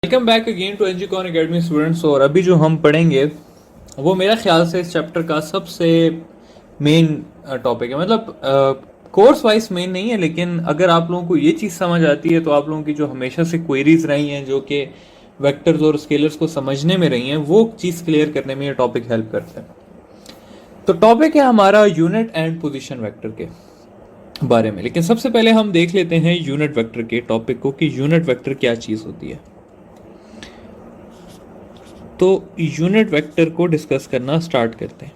Welcome back again to एनजीकॉन academy students. और अभी जो हम पढ़ेंगे वो मेरा ख्याल से इस चैप्टर का सबसे मेन टॉपिक है। मतलब कोर्स वाइज मेन नहीं है, लेकिन अगर आप लोगों को ये चीज़ समझ आती है तो आप लोगों की जो हमेशा से क्वेरीज रही हैं, जो कि वेक्टर्स और स्केलर्स को समझने में रही हैं, वो चीज़ क्लियर करने में ये टॉपिक हेल्प करता है। तो टॉपिक है हमारा यूनिट एंड पोजिशन वेक्टर के बारे में। लेकिन सबसे पहले हम देख लेते हैं यूनिट वेक्टर के टॉपिक को कि यूनिट वेक्टर क्या चीज़ होती है। तो यूनिट वेक्टर को डिस्कस करना स्टार्ट करते हैं।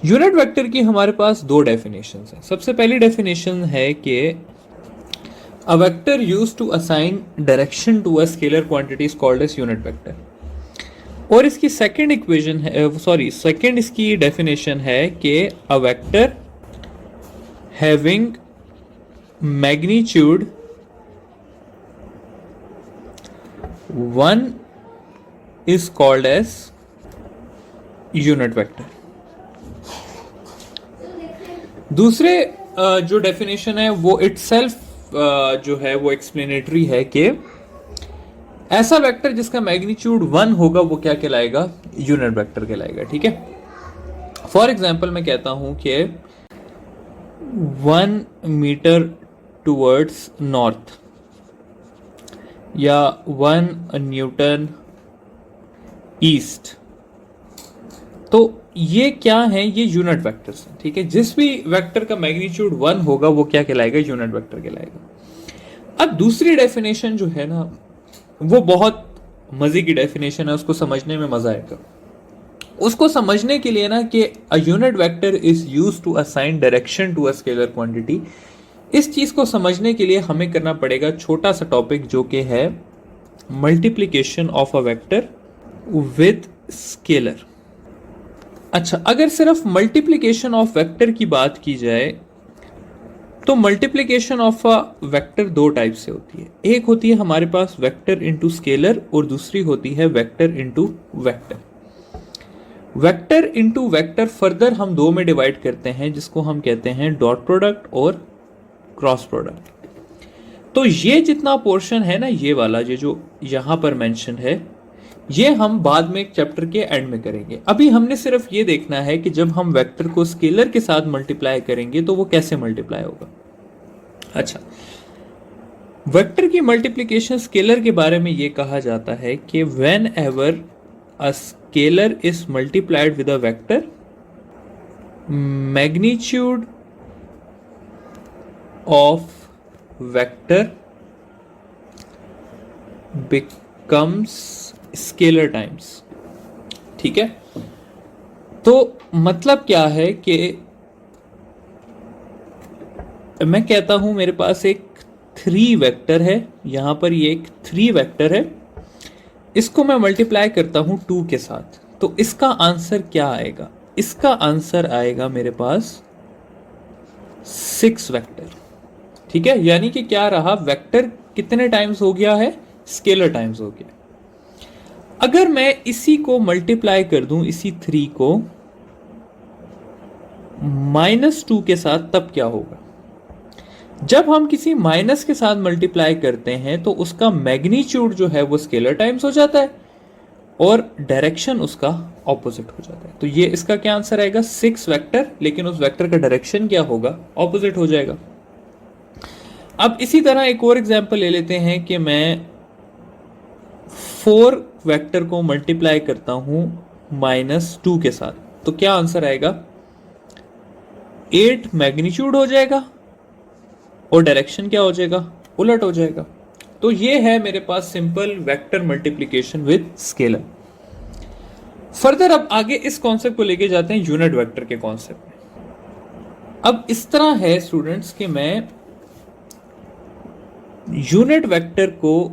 यूनिट वेक्टर की हमारे पास दो डेफिनेशंस हैं। सबसे पहली डेफिनेशन है कि a vector used to assign direction to a scalar quantity is called as unit vector. और इसकी सेकंड इक्वेशन है, सेकंड इसकी डेफिनेशन है कि a vector having magnitude 1 is called as unit vector। दूसरे जो डेफिनेशन है वो इटसेल्फ जो है वो एक्सप्लेनेटरी है कि ऐसा वेक्टर जिसका मैग्नीट्यूड 1 होगा वो क्या कहलाएगा, यूनिट वेक्टर कहलाएगा। ठीक है, फॉर एग्जांपल मैं कहता हूं कि 1 मीटर टुवर्ड्स नॉर्थ या 1 न्यूटन ईस्ट, तो ये क्या है, ये यूनिट वेक्टर्स हैं। ठीक है, जिस भी वेक्टर का मैग्नीट्यूड 1 होगा वो क्या कहलाएगा, यूनिट वेक्टर कहलाएगा। अब दूसरी डेफिनेशन जो है ना वो बहुत मजे की डेफिनेशन है, उसको समझने में मजा आएगा। उसको समझने के लिए ना कि a unit vector is used to assign direction to a scalar quantity, इस चीज को समझने के लिए हमें करना पड़ेगा छोटा सा टॉपिक जो कि है multiplication of a vector with scalar. अच्छा, अगर सिर्फ मल्टीप्लिकेशन ऑफ वेक्टर की बात की जाए तो मल्टीप्लिकेशन ऑफ अ वेक्टर दो टाइप से होती है। एक होती है हमारे पास वेक्टर इनटू स्केलर और दूसरी होती है vector into vector. Vector into vector further हम दो में डिवाइड करते हैं, जिसको हम कहते हैं डॉट प्रोडक्ट और क्रॉस प्रोडक्ट। तो ये जितना पोर्शन है ना, ये वाला ये जो यहां पर मेंशन है, ये हम बाद में एक चैप्टर के एंड में करेंगे। अभी हमने सिर्फ ये देखना है कि जब हम वेक्टर को स्केलर के साथ मल्टीप्लाई करेंगे तो वो कैसे मल्टीप्लाई होगा। अच्छा, वेक्टर की मल्टीप्लिकेशन स्केलर के बारे में ये कहा जाता है कि when ever a scalar is multiplied with a vector, magnitude of vector becomes scalar times. ठीक है, तो मतलब क्या है कि मैं कहता हूं मेरे पास एक 3 वेक्टर है, यहां पर ये एक 3 वेक्टर है, इसको मैं मल्टीप्लाई करता हूं 2 के साथ, तो इसका आंसर क्या आएगा, इसका आंसर आएगा मेरे पास 6 वेक्टर। ठीक है, यानी कि क्या रहा, वेक्टर कितने टाइम्स हो गया है, स्केलर टाइम्स हो गया। अगर मैं इसी को मल्टीप्लाई कर दूं, इसी 3 को -2 के साथ, तब क्या होगा। जब हम किसी माइनस के साथ मल्टीप्लाई करते हैं तो उसका मैग्नीट्यूड जो है वो स्केलर टाइम्स हो जाता है और डायरेक्शन उसका ऑपोजिट हो जाता है। तो ये इसका क्या आंसर आएगा, 6 वेक्टर, लेकिन उस वेक्टर का डायरेक्शन क्या होगा, ऑपोजिट हो जाएगा। अब इसी तरह एक और एग्जांपल ले लेते हैं कि मैं 4 वेक्टर को मल्टीप्लाई करता हूं -2 के साथ, तो क्या आंसर आएगा, 8 मैग्नीट्यूड हो जाएगा और डायरेक्शन क्या हो जाएगा, उलट हो जाएगा। तो ये है मेरे पास simple vector multiplication with scalar. Further अब आगे इस कॉन्सेप्ट को लेके जाते हैं यूनिट वेक्टर के कॉन्सेप्ट में। अब इस तरह है स्टूडेंट्स कि मैं यूनिट वेक्टर को,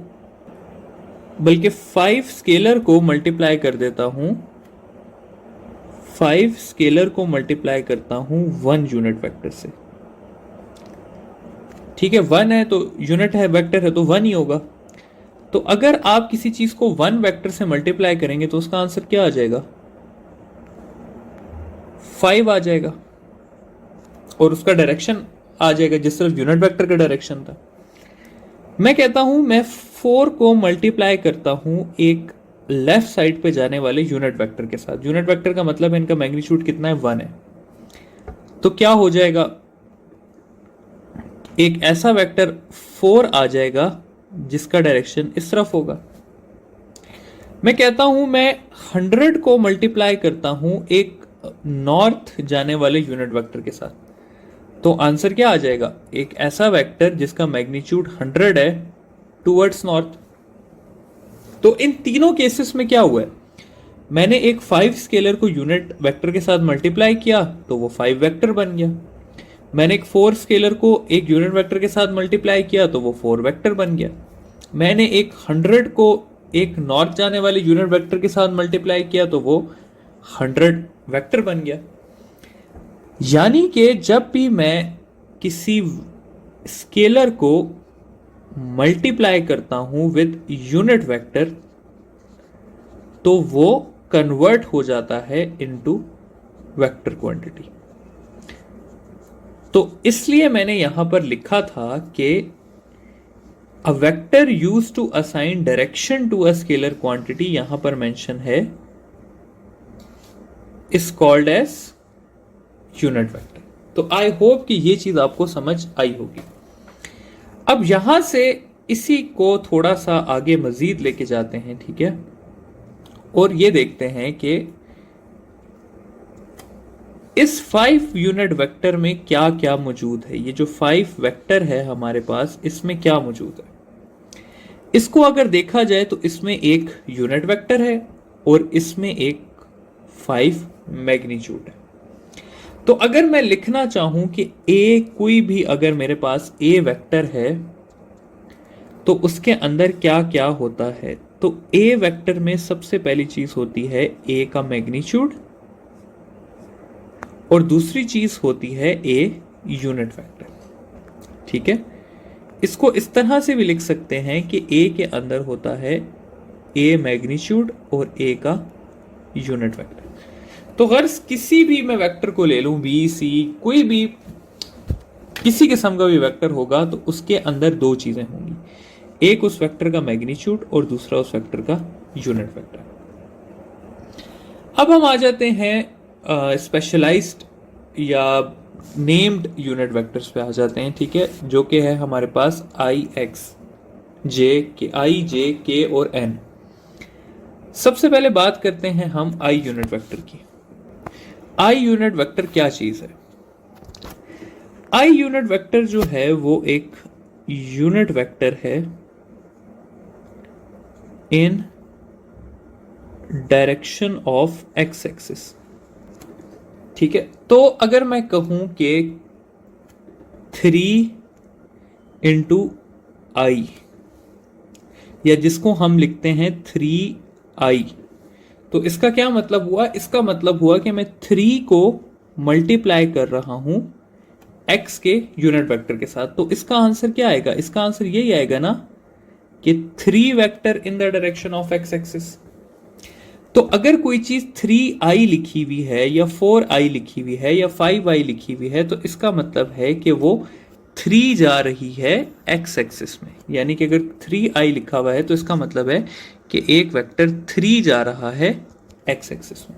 बल्कि 5 स्केलर को मल्टीप्लाई कर देता हूं, 5 स्केलर को मल्टीप्लाई करता हूं 1 यूनिट वेक्टर से। ठीक है, 1 है तो यूनिट है, वेक्टर है तो 1 ही होगा। तो अगर आप किसी चीज को 1 वेक्टर से मल्टीप्लाई करेंगे तो उसका आंसर क्या आ जाएगा, 5 आ जाएगा, और उसका डायरेक्शन आ जाएगा जिस तरफ यूनिट वेक्टर का डायरेक्शन था। मैं कहता हूं मैं 4 को मल्टीप्लाई करता हूं एक लेफ्ट साइड पे जाने वाले यूनिट वेक्टर के साथ। यूनिट वेक्टर का मतलब है इनका मैग्नीट्यूड कितना है, 1 है। तो क्या हो जाएगा, एक ऐसा वेक्टर 4 आ जाएगा जिसका डायरेक्शन इस तरफ होगा। मैं कहता हूं मैं 100 को मल्टीप्लाई करता हूं एक नॉर्थ जाने वाले यूनिट वेक्टर के साथ, तो आंसर क्या आ जाएगा, एक ऐसा वेक्टर जिसका मैग्नीट्यूड 100 है टुवर्ड्स नॉर्थ। तो इन तीनों केसेस में क्या हुआ है, मैंने एक 5 स्केलर को यूनिट वेक्टर के साथ मल्टीप्लाई किया तो वो 5 वेक्टर बन गया। मैंने एक 4 स्केलर को एक यूनिट वेक्टर के साथ मल्टीप्लाई किया तो वो 4 वेक्टर बन गया। मैंने एक 100 को एक नॉर्थ जाने वाले यूनिट वेक्टर के साथ मल्टीप्लाई किया तो वो 100 वेक्टर बन गया। यानी कि जब भी मैं किसी स्केलर को मल्टीप्लाई करता हूं विद यूनिट वेक्टर तो वो कन्वर्ट हो जाता है इनटू वेक्टर क्वांटिटी। तो इसलिए मैंने यहां पर लिखा था कि a vector use to assign direction to a scalar quantity, यहां पर मेंशन है, is called as unit vector. तो आई होप कि ये चीज आपको समझ आई होगी। अब यहां से इसी को थोड़ा सा आगे मजीद लेके जाते हैं, ठीक है, और ये देखते हैं कि इस 5 यूनिट वेक्टर में क्या क्या मौजूद है। ये जो 5 वेक्टर है हमारे पास, इसमें क्या मौजूद है। इसको अगर देखा जाए तो इसमें एक यूनिट वेक्टर है और इसमें एक 5 मैग्नीट्यूड है। तो अगर मैं लिखना चाहूं कि ए, कोई भी अगर मेरे पास ए वेक्टर है तो उसके अंदर क्या क्या होता है, तो ए वेक्टर में सबसे पहली चीज होती है ए का मैग्नीट्यूड और दूसरी चीज होती है ए यूनिट वेक्टर। ठीक है, इसको इस तरह से भी लिख सकते हैं कि ए के अंदर होता है ए मैग्नीट्यूड और ए का यूनिट वेक्टर। तो गर्ज किसी भी मैं वेक्टर को ले लूं, बी सी, कोई भी किसी किस्म का भी वेक्टर होगा तो उसके अंदर दो चीजें होंगी, एक उस वेक्टर का मैग्नीट्यूड और दूसरा उस वेक्टर का यूनिट वेक्टर। अब हम आ जाते हैं स्पेशलाइज्ड या नेम्ड यूनिट वेक्टर्स पे आ जाते हैं, ठीक है, जो कि है हमारे पास आई एक्स जे के और एन। सबसे पहले बात करते हैं हम आई यूनिट वेक्टर की। आई यूनिट वेक्टर क्या चीज है। आई यूनिट वेक्टर जो है वो एक यूनिट वेक्टर है इन डायरेक्शन ऑफ एक्स एक्सिस। ठीक है, तो अगर मैं कहूं कि 3 इंटू आई, या जिसको हम लिखते हैं 3i, तो इसका क्या मतलब हुआ, इसका मतलब हुआ कि मैं 3 को मल्टीप्लाई कर रहा हूं x के यूनिट वेक्टर के साथ। तो इसका आंसर क्या आएगा, इसका आंसर यही आएगा ना कि 3 vector in the direction of x axis. तो अगर कोई चीज 3i लिखी हुई है या 4i लिखी हुई है या 5i लिखी हुई है तो इसका मतलब है कि वो 3 जा रही है x एक्सिस में। यानी कि अगर 3i लिखा हुआ है तो इसका मतलब है कि एक वेक्टर 3 जा रहा है x एक्सिस में।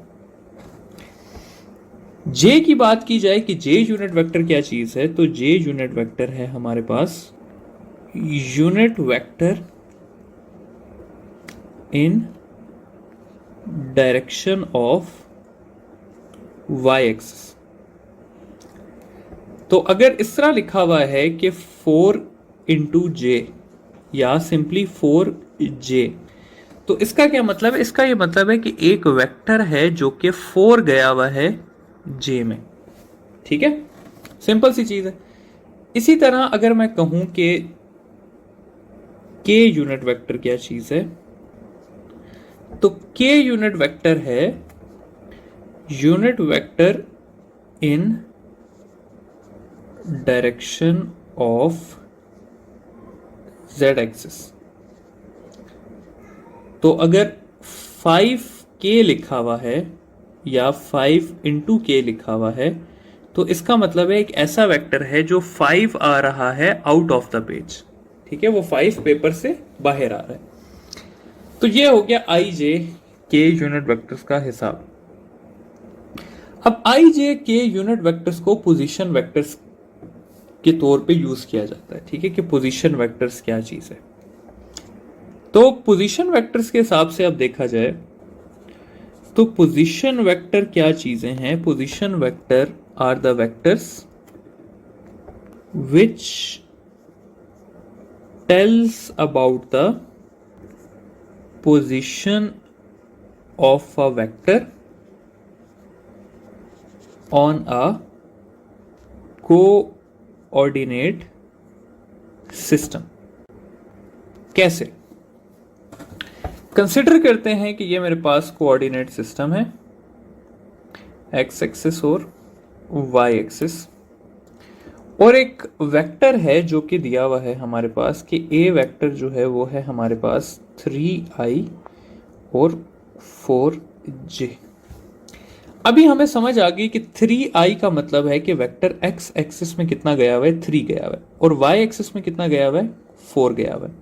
j की बात की जाए कि j यूनिट वेक्टर क्या चीज है, तो j यूनिट वेक्टर है हमारे पास unit vector in direction of y axis. तो अगर इस तरह लिखा हुआ है कि 4 इंटू जे या सिंपली 4j, तो इसका क्या मतलब है, इसका ये मतलब है कि एक वेक्टर है जो कि 4 गया हुआ है j में। ठीक है, सिंपल सी चीज है। इसी तरह अगर मैं कहूं कि k यूनिट वेक्टर क्या चीज है, तो k यूनिट वेक्टर है unit vector in direction of z axis. तो अगर 5k लिखा हुआ है या 5 इंटू k लिखा हुआ है तो इसका मतलब है एक ऐसा वेक्टर है जो 5 आ रहा है आउट ऑफ द पेज। ठीक है, वो 5 पेपर से बाहर आ रहा है। तो ये हो गया आई जे के यूनिट वेक्टर्स का हिसाब। अब आई जे के यूनिट वेक्टर्स को पोजीशन वेक्टर्स के तौर पे यूज किया जाता है, ठीक है, कि पोजीशन वेक्टर्स क्या चीज है। तो पोजीशन वेक्टर्स के हिसाब से अब देखा जाए तो पोजीशन वेक्टर क्या चीजें हैं। Position vector are the vectors which tells about the position of a vector on a coordinate system. कैसे? कंसिडर करते हैं कि ये मेरे पास कोऑर्डिनेट सिस्टम है, एक्स एक्सिस और वाई एक्सिस, और एक वेक्टर है जो कि दिया हुआ है हमारे पास कि ए वेक्टर जो है वो है हमारे पास 3i और 4j। अभी हमें समझ आ गई कि 3i का मतलब है कि वेक्टर एक्स एक्सिस में कितना गया हुआ है, 3 गया हुआ है, और वाई एक्सिस में कितना गया हुआ है, 4 गया हुआ है।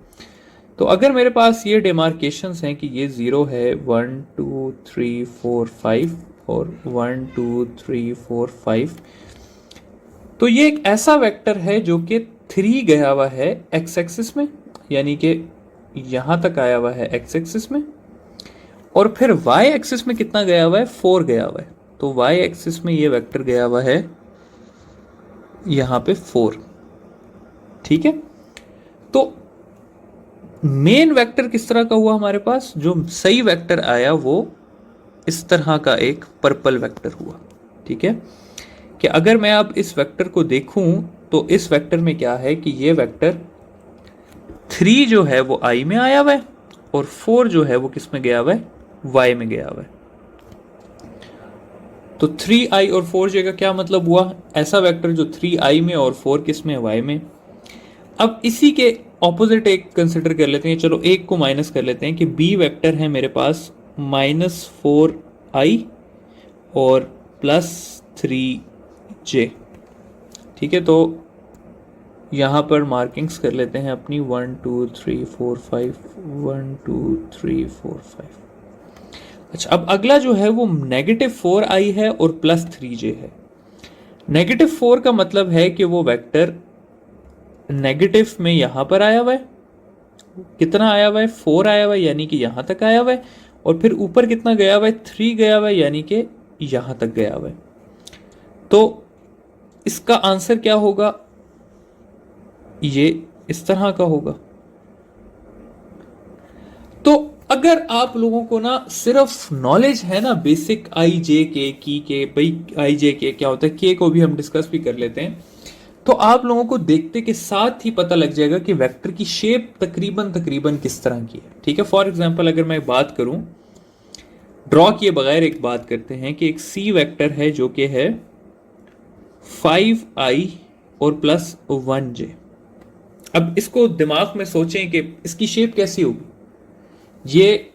तो अगर मेरे पास ये डिमार्केशंस हैं कि ये 0 है, 1 2 3 4 5 और 1 2 3 4 5, तो ये एक ऐसा वेक्टर है जो कि 3 गया हुआ है एक्स एक्सिस में, यानी कि यहां तक आया हुआ है एक्स एक्सिस में, और फिर वाई एक्सिस में कितना गया हुआ है, 4 गया हुआ है। तो वाई एक्सिस में ये वेक्टर गया हुआ है यहां पे 4, ठीक है। तो मेन वेक्टर किस तरह का हुआ हमारे पास, जो सही वेक्टर आया वो इस तरह का एक पर्पल वेक्टर हुआ, ठीक है। कि अगर मैं अब इस वेक्टर को देखूं तो इस वेक्टर में क्या है कि ये वेक्टर 3 जो है वो आई में आया हुआ है और 4 जो है वो किस में गया हुआ है, वाई में गया हुआ है। तो 3i और 4j का क्या मतलब हुआ, ऐसा वेक्टर जो 3i में और 4 किस में है, वाई में। अब इसी के ऑपोजिट एक कंसिडर कर लेते हैं, चलो एक को माइनस कर लेते हैं कि b वेक्टर है मेरे पास -4i और +3j, ठीक है। तो यहां पर मार्किंग्स कर लेते हैं अपनी 1 2 3 4 5, 1 2 3 4 5। अच्छा, अब अगला जो है वो -4i है और +3j है। -4 का मतलब है कि वो वेक्टर नेगेटिव में यहां पर आया हुआ है, कितना आया हुआ है, 4 आया हुआ है, यानी कि यहां तक आया हुआ है, और फिर ऊपर कितना गया हुआ है, 3 गया हुआ है, यानी कि यहां तक गया हुआ है। तो इसका आंसर क्या होगा, ये इस तरह का होगा। तो अगर आप लोगों को ना सिर्फ नॉलेज है ना बेसिक आई जे के की के, भाई आई जे के क्या होता है, के को भी हम डिस्कस भी कर लेते हैं, तो आप लोगों को देखते के साथ ही पता लग जाएगा कि वेक्टर की शेप तकरीबन किस तरह की है, ठीक है। फॉर एग्जांपल अगर मैं बात करूं ड्रॉ किए बगैर, एक बात करते हैं कि एक सी वेक्टर है जो कि है 5i और +1j। अब इसको दिमाग में सोचें कि इसकी शेप कैसी होगी, ये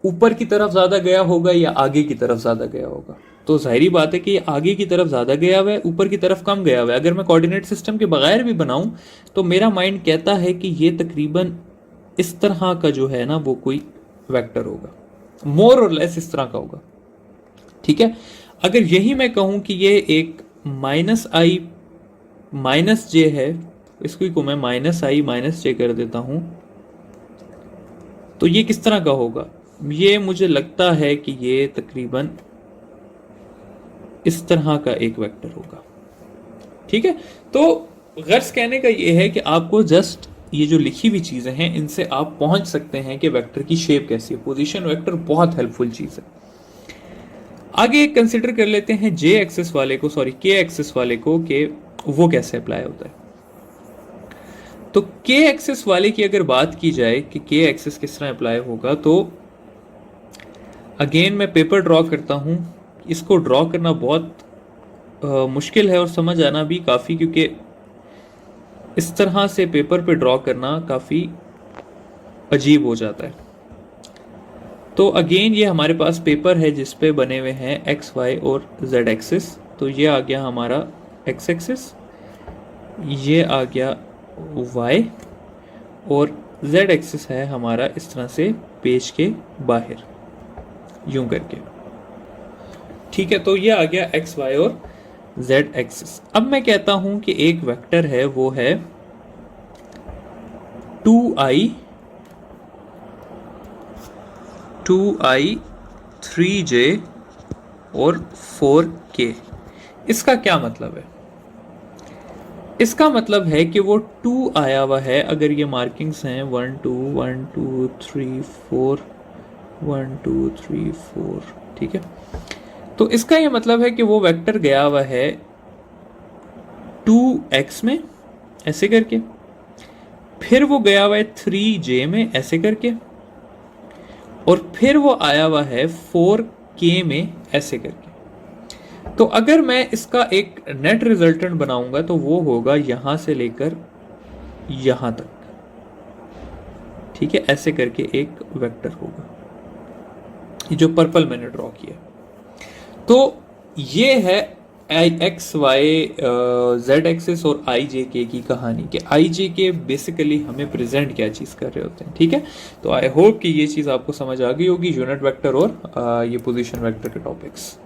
ऊपर की तरफ ज्यादा गया होगा या आगे की तरफ ज्यादा गया होगा। तो जाहिर बात है कि ये आगे की तरफ ज्यादा गया हुआ है, ऊपर की तरफ कम गया हुआ है। अगर मैं कोऑर्डिनेट सिस्टम के बगैर भी बनाऊं तो मेरा माइंड कहता है कि ये तकरीबन इस तरह का जो है ना वो कोई वेक्टर होगा, मोर और लेस इस तरह का होगा, ठीक है। अगर यही मैं कहूं कि ये एक -i -j है, इसको को मैं -i -j कर देता हूं, तो ये किस तरह का होगा, ये मुझे लगता है कि ये तकरीबन इस तरह का एक वेक्टर होगा, ठीक है। तो गर्ज कहने का ये है कि आपको जस्ट ये जो लिखी हुई चीजें हैं इनसे आप पहुंच सकते हैं कि वेक्टर की शेप कैसी है। पोजीशन वेक्टर बहुत हेल्पफुल चीज है। आगे कंसिडर कर लेते हैं जे एक्सिस वाले को, सॉरी के एक्सिस वाले को, कि वो कैसे अप्लाई होता है। तो के एक्सिस वाले की अगर बात की जाए कि के एक्सिस किस तरह अप्लाई होगा, तो अगेन मैं पेपर ड्रॉ करता हूं। इसको ड्रॉ करना बहुत मुश्किल है और समझ आना भी काफ़ी, क्योंकि इस तरह से पेपर पे ड्रॉ करना काफ़ी अजीब हो जाता है। तो अगेन ये हमारे पास पेपर है जिस पे बने हुए हैं एक्स वाई और जेड एक्सिस। तो ये आ गया हमारा एक्स एक्सिस, ये आ गया वाई, और z एक्सिस है हमारा इस तरह से पेज के बाहर यूं करके। ठीक है, तो ये आ गया एक्स वाई और z एक्सिस। अब मैं कहता हूं कि एक वेक्टर है वो है 2i 3j और 4k। इसका क्या मतलब है? इसका मतलब है कि वो 2 आया हुआ है, अगर ये मार्किंग्स हैं 1 2 1 2 3 4 1 2 3 4, ठीक है। तो इसका ये मतलब है कि वो वेक्टर गया हुआ है 2x में ऐसे करके, फिर वो गया हुआ है 3j में ऐसे करके, और फिर वो आया हुआ है 4k में ऐसे करके। तो अगर मैं इसका एक नेट रिजल्टेंट बनाऊंगा तो वो होगा यहां से लेकर यहां तक, ठीक है, ऐसे करके एक वेक्टर होगा, ये जो पर्पल मैंने ड्रॉ किया। तो ये है एक्स वाई जेड एक्सिस और आई जे के की कहानी कि आई जे के बेसिकली हमें प्रेजेंट क्या चीज़ कर रहे होते हैं। ठीक है, तो आई होप कि ये चीज़ आपको समझ आ गई होगी, यूनिट वेक्टर और ये पोजीशन वेक्टर के टॉपिक्स।